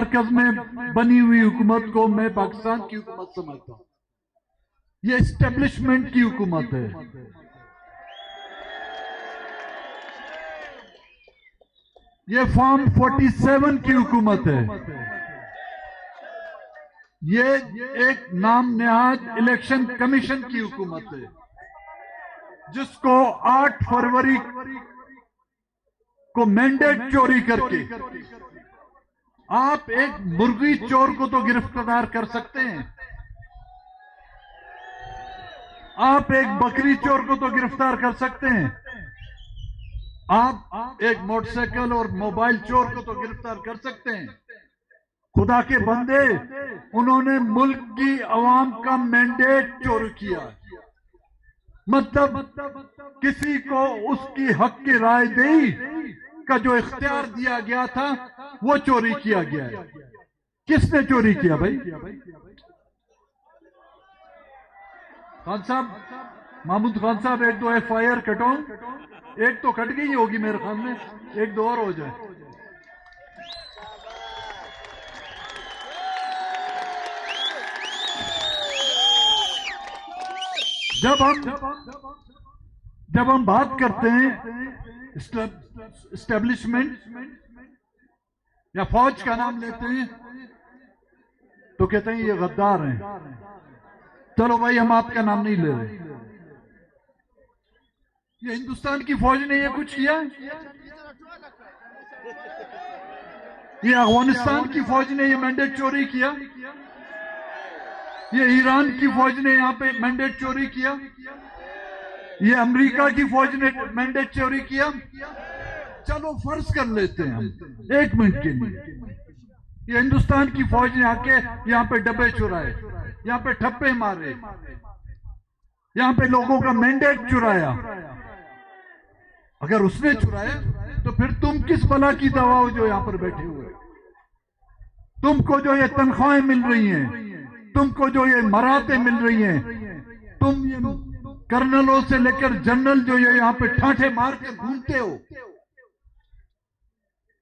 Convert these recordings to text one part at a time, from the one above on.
मरकज में बनी हुई हुकूमत को मैं पाकिस्तान की हुकूमत समझता हूं। ये एस्टेब्लिशमेंट की हुकूमत है। ये फॉर्म 47 की हुकूमत है। ये एक नाम नेहाद इलेक्शन कमीशन की हुकूमत है, जिसको 8 फरवरी को मैंडेट चोरी करके आप एक मुर्गी चोर को तो गिरफ्तार कर सकते हैं, आप एक बकरी चोर को तो गिरफ्तार कर सकते हैं, आप एक मोटरसाइकिल और मोबाइल चोर को तो गिरफ्तार कर सकते हैं। खुदा के बंदे, उन्होंने मुल्क की अवाम का मैंडेट चोरी किया। मतलब किसी को उसकी हक की राय दही का जो इख्तियार दिया गया था वो चोरी किया गया है। किसने चोरी किया भाई? खान साहब, महमूद खान साहब, एक दो FIR कटो। एक तो कट गई होगी मेरे ख्याल में, एक दो और हो जाए। जब हम बात करते हैं एस्टेब्लिशमेंट या फौज का नाम लेते हैं तो कहते हैं ये गद्दार हैं। चलो भाई, हम आपका नाम नहीं ले रहे। ये हिंदुस्तान की फौज ने ये कुछ किया? ये अफगानिस्तान की फौज ने ये मैंडेट चोरी किया? ये ईरान की फौज ने यहां पे मैंडेट चोरी किया? ये अमेरिका की फौज ने मैंडेट चोरी किया? चलो फर्ज कर लेते हैं हम 1 मिनट के लिए, ये हिंदुस्तान की फौज ने आके यहां पे डब्बे चुराए, यहां पे ठप्पे मारे, यहां पे लोगों का मैंडेट चुराया। अगर उसने चुराया तो फिर तुम किस बला की दवा हो जो यहां पर बैठे हुए? तुमको जो ये तनख्वाहें मिल रही हैं, तुमको जो ये मराते मिल रही हैं, तुम ये कर्नलों से लेकर जनरल जो ये यहां पे ठाठे मार के घूमते हो,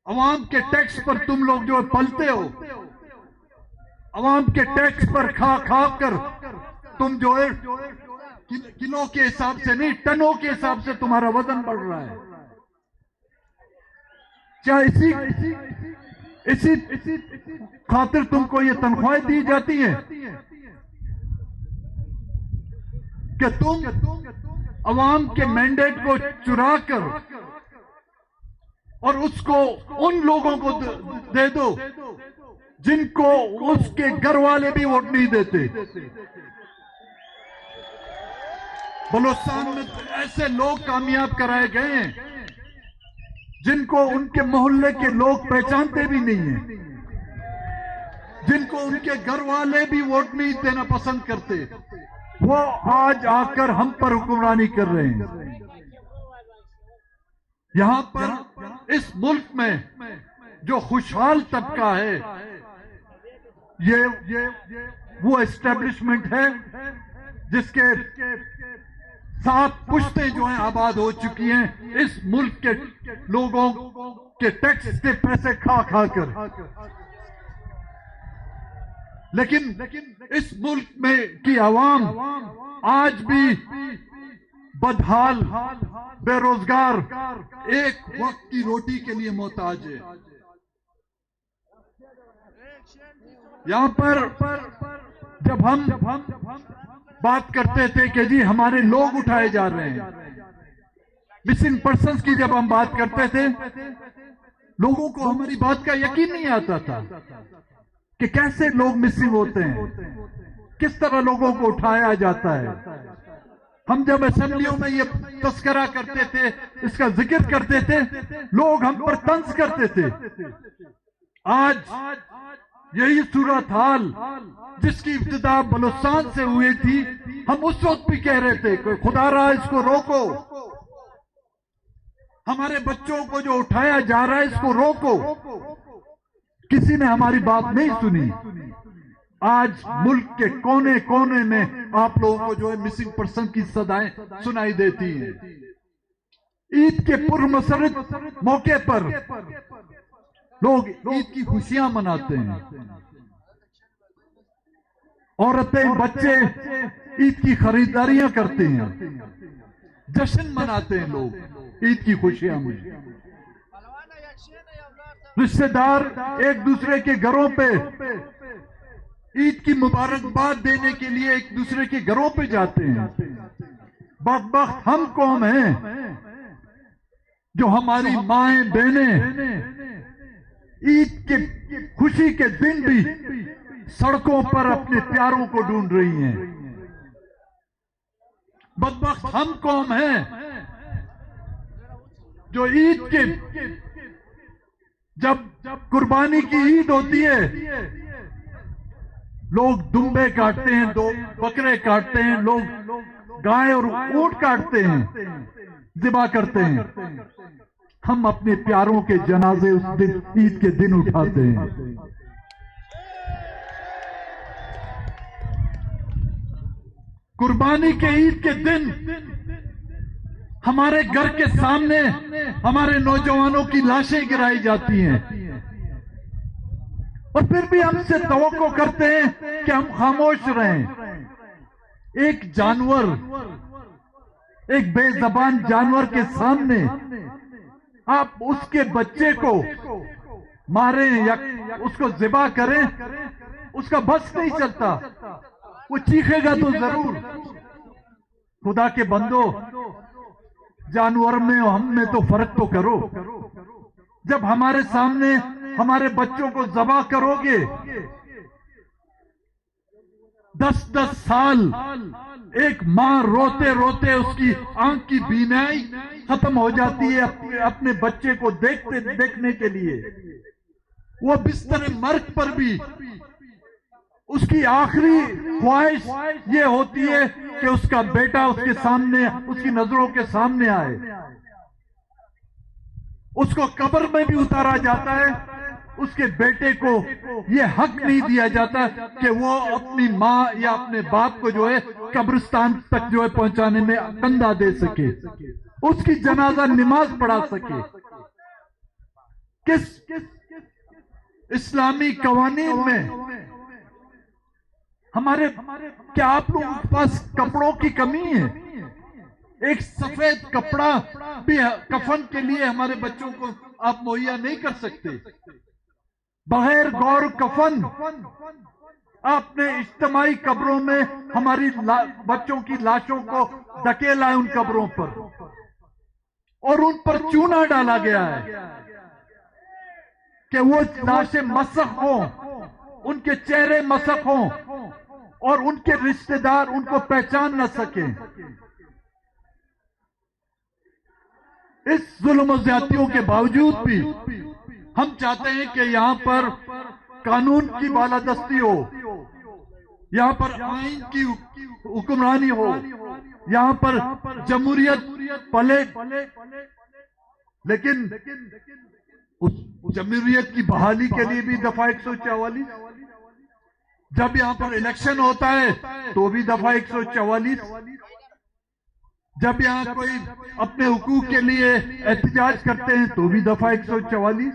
अवाम के टैक्स पर तुम लोग जो पलते हो, अवाम के टैक्स पर खा खा कर तुम जो है किलो के हिसाब से नहीं, टनों के हिसाब से तुम्हारा वजन बढ़ रहा है। क्या इसी खातिर तुमको ये तनख्वाहें दी जाती हैं कि तुम अवाम के मैंडेट को चुरा कर और उसको उन लोगों को दे दो जिनको उसके घर वाले भी वोट नहीं देते। बलूचिस्तान में ऐसे लोग कामयाब कराए गए हैं जिनको उनके मोहल्ले के लोग पहचानते भी नहीं हैं, जिनको उनके घर वाले भी वोट नहीं देना पसंद करते, वो आज आकर हम पर हुक्मरानी कर रहे हैं। यहां पर इस मुल्क में जो खुशहाल तबका है, ये वो एस्टेब्लिशमेंट है जिसके 7 पुश्तें जो हैं आबाद हो चुकी हैं इस मुल्क के लोगों के टैक्स के पैसे खा खा कर। लेकिन इस मुल्क में की आवाम आज भी बदहाल, बेरोजगार, एक वक्त की रोटी के लिए मोहताज है। यहां पर जब हम बात करते थे कि जी हमारे लोग उठाए जा रहे हैं, मिसिंग पर्सन्स की जब हम बात करते थे, लोगों को हमारी बात का यकीन नहीं आता था कि कैसे लोग मिसिंग होते हैं, किस तरह लोगों को उठाया जाता है। हम जब असेंबलियों में ये तस्करा करते थे, इसका जिक्र करते थे, लोग हम पर तंज करते थे। आज यही सूरत हाल जिसकी इब्तिदा बलूचिस्तान से हुई थी, हम उस वक्त भी कह रहे थे कि खुदा रहा इसको रोको, हमारे बच्चों को जो उठाया जा रहा है इसको रोको। किसी ने हमारी बात नहीं सुनी। आज मुल्क के कोने कोने में आप लोगों को जो है मिसिंग पर्सन की सदाएं सुनाई देती हैं। ईद के पूर्व मसरत मौके पर लोग ईद की खुशियां मनाते हैं, औरतें बच्चे ईद की खरीदारियां करते हैं, जश्न मनाते हैं लोग ईद की खुशियां में। रिश्तेदार एक दूसरे के घरों पे ईद की मुबारकबाद देने के लिए एक दूसरे के घरों पे जाते हैं। बदबख्त हम कौम हैं जो हमारी माएं बहनें ईद के खुशी के दिन भी सड़कों पर अपने प्यारों को ढूंढ रही हैं। बदबख्त हम कौम हैं जो ईद के जब कुर्बानी की ईद होती है, लोग दुम्बे काटते हैं, दो बकरे काटते हैं, लोग गाय और ऊंट काटते हैं, ज़िबा करते हैं। हम अपने प्यारों के जनाजे उस दिन ईद के दिन उठाते हैं। कुर्बानी के ईद के दिन हमारे घर के सामने हमारे नौजवानों की लाशें गिराई जाती हैं, और फिर भी हमसे तवक्को करते हैं कि हम खामोश रहें। एक जानवर, एक बेज़बान जानवर के सामने आप उसके बच्चे को मारें या उसको ज़िबा करें, उसका बस नहीं चलता, वो चीखेगा तो जरूर। खुदा के बंदो, जानवर में और हम में तो फर्क तो करो। जब हमारे सामने हमारे बच्चों को ज़बा करोगे, 10-10 साल एक मां रोते रोते उसकी आंख की बीनाई खत्म हो जाती है अपने बच्चे को देखने के लिए। वो बिस्तर मर्ग पर भी उसकी आखिरी ख्वाहिश ये होती है कि उसका बेटा उसके सामने, उसकी नजरों के सामने आए। उसको कब्र में भी उतारा जाता है, उसके बेटे को यह हक नहीं दिया जाता कि वो अपनी माँ या अपने बाप को जो है कब्रिस्तान तक जो है पहुंचाने में कंधा दे सके, उसकी जनाजा नमाज पढ़ा सके। किस इस्लामी कवानीन में हमारे, क्या आप लोगों के पास कपड़ों की कमी है? एक सफेद कपड़ा भी कफन के लिए हमारे बच्चों को आप मुहैया नहीं कर सकते। बगैर गौर कफन आपने इज्तिमाई कब्रों में हमारी बच्चों की लाशों को धकेला है उन कब्रों पर, और उन पर चूना डाला गया है कि वो लाशें मसख हों, उनके चेहरे मसख हों और उनके रिश्तेदार उनको पहचान न सकें। इस जुल्म और ज्यादतियों के बावजूद भी हम चाहते हैं कि यहां पर कानून की बालादस्ती हो, यहां पर आइन की हुक्मरानी हो, यहां पर जमहूरियत पले। लेकिन उस जमहूरियत की बहाली के लिए भी दफा 144, जब यहां पर इलेक्शन होता है तो भी दफा 144, जब यहां कोई अपने हुकूक के लिए एहतजाज करते हैं तो भी दफा 144।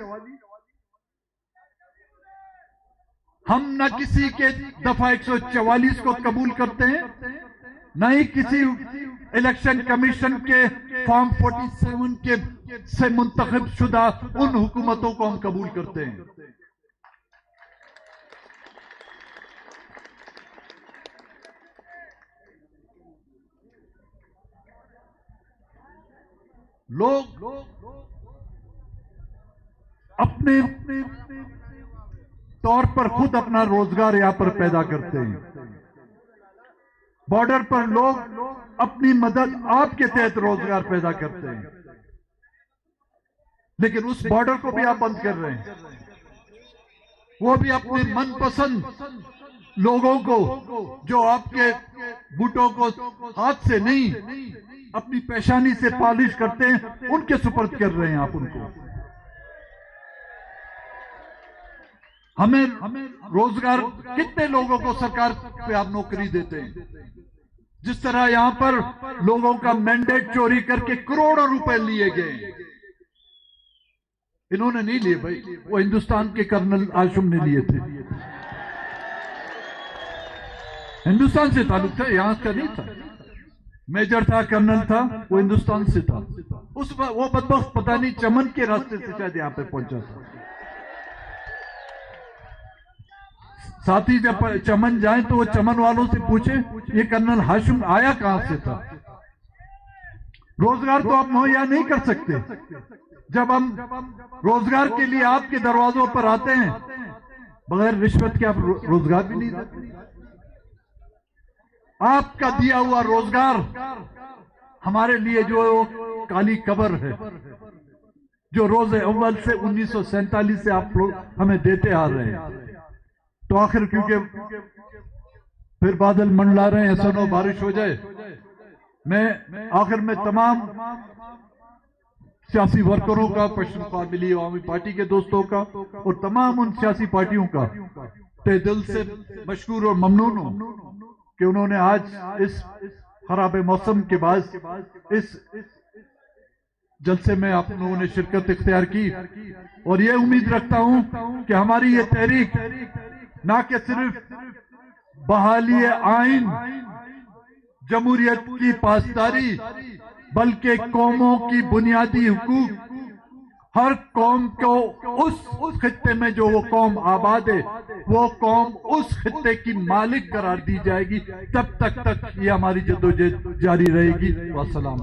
हम न किसी के दफा 144 को कबूल करते हैं, न ही किसी इलेक्शन कमीशन के फॉर्म 47 के से मुंतखब शुदा उन हुकूमतों को हम कबूल करते हैं। लोग अपने तौर पर खुद अपना रोजगार यहां पर पैदा करते हैं। बॉर्डर पर लोग अपनी मदद आपके तहत रोजगार पैदा करते हैं, लेकिन उस बॉर्डर को भी आप बंद कर रहे हैं। वो भी अपने मनपसंद लोगों को, जो आपके बूटों को हाथ से नहीं अपनी पेशानी से पॉलिश करते हैं, उनके सुपर्द कर रहे हैं आप उनको। हमें रोजगार, कितने लोगों को सरकार पे आप नौकरी देते हैं? जिस तरह यहां पर लोगों का मैंडेट चोरी करके करोड़ों रुपए लिए गए, इन्होंने नहीं लिए भाई, वो हिंदुस्तान के कर्नल आशुम ने लिए थे। हिंदुस्तान से ताल्लुक था, यहां का नहीं था। मेजर था, कर्नल था, वो हिंदुस्तान से था। वो बदबख्त पता नहीं चमन के रास्ते से शायद यहां पे पहुंचा था। साथ ही जब चमन जाए तो वो चमन वालों से पूछे ये कर्नल हाशिम आया कहां से था। रोजगार तो आप मुहैया नहीं कर सकते। जब हम रोजगार के लिए आपके दरवाजों पर आते हैं, बगैर रिश्वत के आप रोजगार भी नहीं देते। आपका दिया हुआ रोजगार हमारे लिए जो काली कब्र है, जो रोजे अव्वल से 1947 से आप लोग हमें देते आ रहे हैं। तो आखिर क्योंकि फिर बादल मंडला रहे हैं, सुनो बारिश हो जाए। मैं आखिर में तमाम सियासी वर्करों का, पश्चिम काबिली अवामी पार्टी के दोस्तों का और तमाम उन सियासी पार्टियों का तहे दिल से मशकूर और ममनून हूं कि उन्होंने आज इस खराब मौसम के बाद इस जलसे में आप लोगों ने शिरकत इख्तियार की। और ये उम्मीद रखता हूं कि हमारी ये तहरीक ना कि सिर्फ बहाली आइन, जमहूरियत की पासदारी, बल्कि कौमों की बुनियादी हुकूक, हर कौम को उस खित्ते में जो वो कौम आबाद है, वो कौम उस खित्ते की मालिक करार दी जाएगी। तब तक ये हमारी जद्दोजहद जारी रहेगी। वस्सलाम।